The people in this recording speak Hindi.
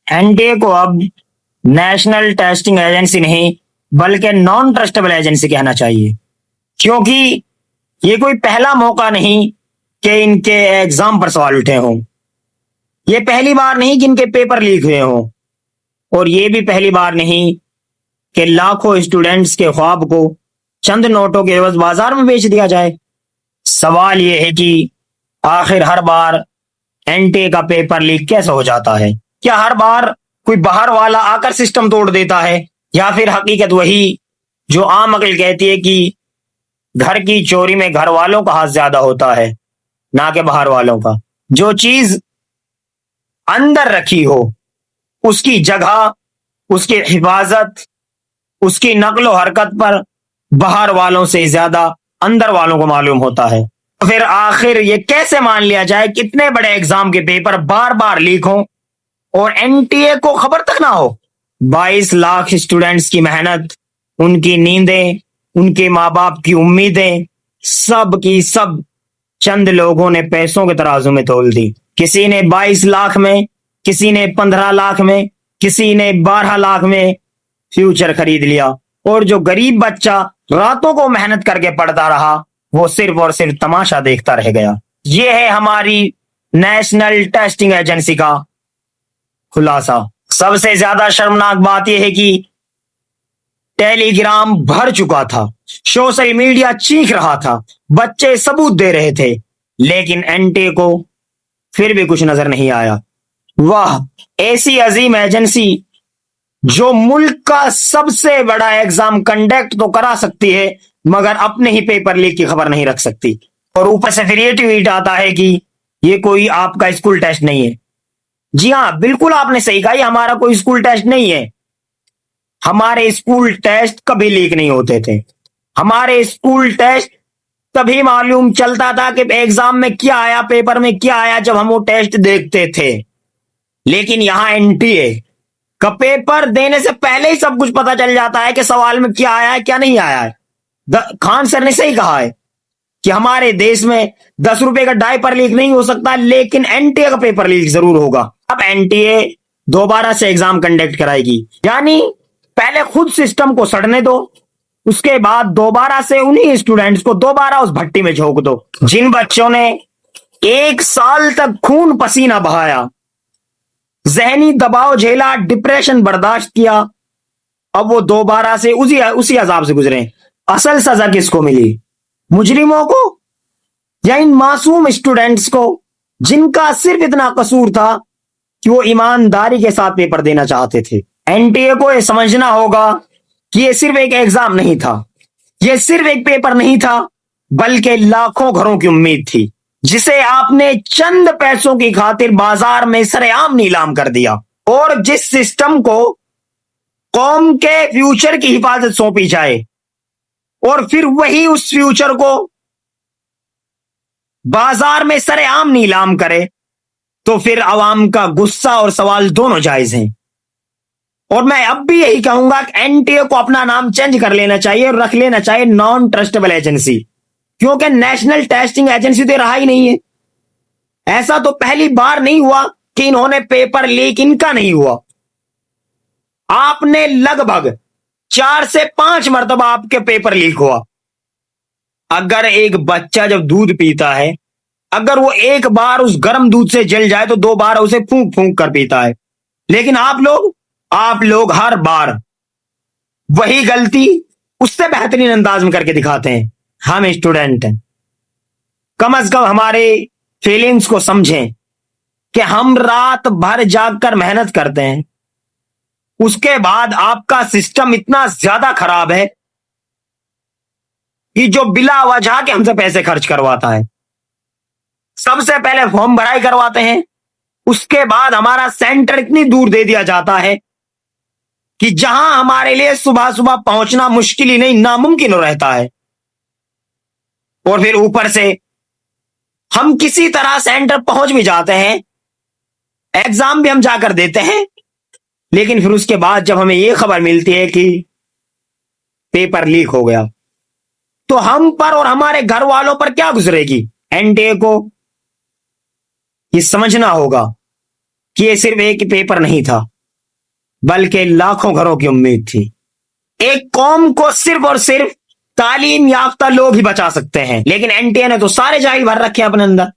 एनटीए को अब नेशनल टेस्टिंग एजेंसी नहीं बल्कि नॉन ट्रस्टेबल एजेंसी कहना चाहिए, क्योंकि ये कोई पहला मौका नहीं कि इनके एग्जाम पर सवाल उठे हों। ये पहली बार नहीं कि इनके पेपर लीक हुए हों, और ये भी पहली बार नहीं कि लाखों स्टूडेंट्स के ख्वाब को चंद नोटों के एवज बाजार में बेच दिया जाए। सवाल ये है कि आखिर हर बार एनटीए का पेपर लीक कैसे हो जाता है? क्या हर बार कोई बाहर वाला आकर सिस्टम तोड़ देता है, या फिर हकीकत वही जो आम अकल कहती है कि घर की चोरी में घर वालों का हाथ ज्यादा होता है ना कि बाहर वालों का? जो चीज अंदर रखी हो उसकी जगह, उसकी हिफाजत, उसकी नकलो हरकत पर बाहर वालों से ज्यादा अंदर वालों को मालूम होता है। फिर आखिर ये कैसे मान लिया जाए कितने बड़े एग्जाम के पेपर बार बार लीक हों और एनटीए को खबर तक ना हो? 22 लाख स्टूडेंट्स की मेहनत, उनकी नींदें, उनके माँ बाप की उम्मीदें, सब की सब चंद लोगों ने पैसों के तराजू में तोल दी। किसी ने 22 लाख में, किसी ने 15 लाख में, किसी ने 12 लाख में फ्यूचर खरीद लिया, और जो गरीब बच्चा रातों को मेहनत करके पढ़ता रहा वो सिर्फ और सिर्फ तमाशा देखता रह गया। ये है हमारी नेशनल टेस्टिंग एजेंसी का खुलासा। सबसे ज्यादा शर्मनाक बात यह है कि टेलीग्राम भर चुका था, सोशल मीडिया चीख रहा था, बच्चे सबूत दे रहे थे, लेकिन एनटीए को फिर भी कुछ नजर नहीं आया। वाह, ऐसी अजीम एजेंसी जो मुल्क का सबसे बड़ा एग्जाम कंडक्ट तो करा सकती है मगर अपने ही पेपर लीक की खबर नहीं रख सकती। और ऊपर से फिर ये ट्वीट आता है कि ये कोई आपका स्कूल टेस्ट नहीं है। जी हां, बिल्कुल आपने सही कहा, ये हमारा कोई स्कूल टेस्ट नहीं है। हमारे स्कूल टेस्ट कभी लीक नहीं होते थे। हमारे स्कूल टेस्ट तभी मालूम चलता था कि एग्जाम में क्या आया, पेपर में क्या आया, जब हम वो टेस्ट देखते थे। लेकिन यहां एनटीए का पेपर देने से पहले ही सब कुछ पता चल जाता है कि सवाल में क्या आया है, क्या नहीं आया है। खान सर ने सही कहा है कि हमारे देश में 10 रुपए का डायपर लीक नहीं हो सकता, लेकिन एनटीए का पेपर लीक जरूर होगा। अब एनटीए दोबारा से एग्जाम कंडक्ट कराएगी, यानी पहले खुद सिस्टम को सड़ने दो, उसके बाद दोबारा से उन्हीं स्टूडेंट्स को दोबारा उस भट्टी में झोंक दो। जिन बच्चों ने 1 साल तक खून पसीना बहाया, जहनी दबाव झेला, डिप्रेशन बर्दाश्त किया, अब वो दोबारा से उसी अजाब से गुजरे। असल सजा किसको मिली? मुजरिमों को या इन मासूम स्टूडेंट्स को जिनका सिर्फ इतना कसूर था कि वो ईमानदारी के साथ पेपर देना चाहते थे? एनटीए को यह समझना होगा कि यह सिर्फ एक एग्जाम नहीं था, यह सिर्फ एक पेपर नहीं था, बल्कि लाखों घरों की उम्मीद थी, जिसे आपने चंद पैसों की खातिर बाजार में सरेआम नीलाम कर दिया। और जिस सिस्टम को कौम के फ्यूचर की हिफाजत सौंपी जाए और फिर वही उस फ्यूचर को बाजार में सरेआम नीलाम करे, तो फिर अवाम का गुस्सा और सवाल दोनों जायज हैं। और मैं अब भी यही कहूंगा कि एनटीए को अपना नाम चेंज कर लेना चाहिए और रख लेना चाहिए नॉन ट्रस्टेबल एजेंसी, क्योंकि नेशनल टेस्टिंग एजेंसी तो रहा ही नहीं है। ऐसा तो पहली बार नहीं हुआ कि इन्होंने पेपर लीक, इनका नहीं हुआ। आपने लगभग 4 से 5 मरतबा आपके पेपर लीक हुआ। अगर एक बच्चा जब दूध पीता है, अगर वो एक बार उस गर्म दूध से जल जाए तो 2 बार उसे फूंक फूंक कर पीता है। लेकिन आप लोग हर बार वही गलती उससे बेहतरीन अंदाज में करके दिखाते हैं। हम स्टूडेंट हैं, कम से कम हमारे फीलिंग्स को समझें कि हम रात भर जागकर मेहनत करते हैं, उसके बाद आपका सिस्टम इतना ज्यादा खराब है कि जो बिला वजह के हमसे पैसे खर्च करवाता है। सबसे पहले फॉर्म भराई करवाते हैं, उसके बाद हमारा सेंटर इतनी दूर दे दिया जाता है कि जहां हमारे लिए सुबह सुबह पहुंचना मुश्किल ही नहीं, नामुमकिन हो रहता है। और फिर ऊपर से हम किसी तरह सेंटर पहुंच भी जाते हैं, एग्जाम भी हम जाकर देते हैं, लेकिन फिर उसके बाद जब हमें यह खबर मिलती है कि पेपर लीक हो गया, तो हम पर और हमारे घर वालों पर क्या गुजरेगी? एनटीए को ये समझना होगा कि ये सिर्फ एक पेपर नहीं था, बल्कि लाखों घरों की उम्मीद थी। एक कौम को सिर्फ और सिर्फ तालीम याफ्ता लोग ही बचा सकते हैं, लेकिन एनटीए ने तो सारे जाहिल भर रखे हैं अपने अंदर।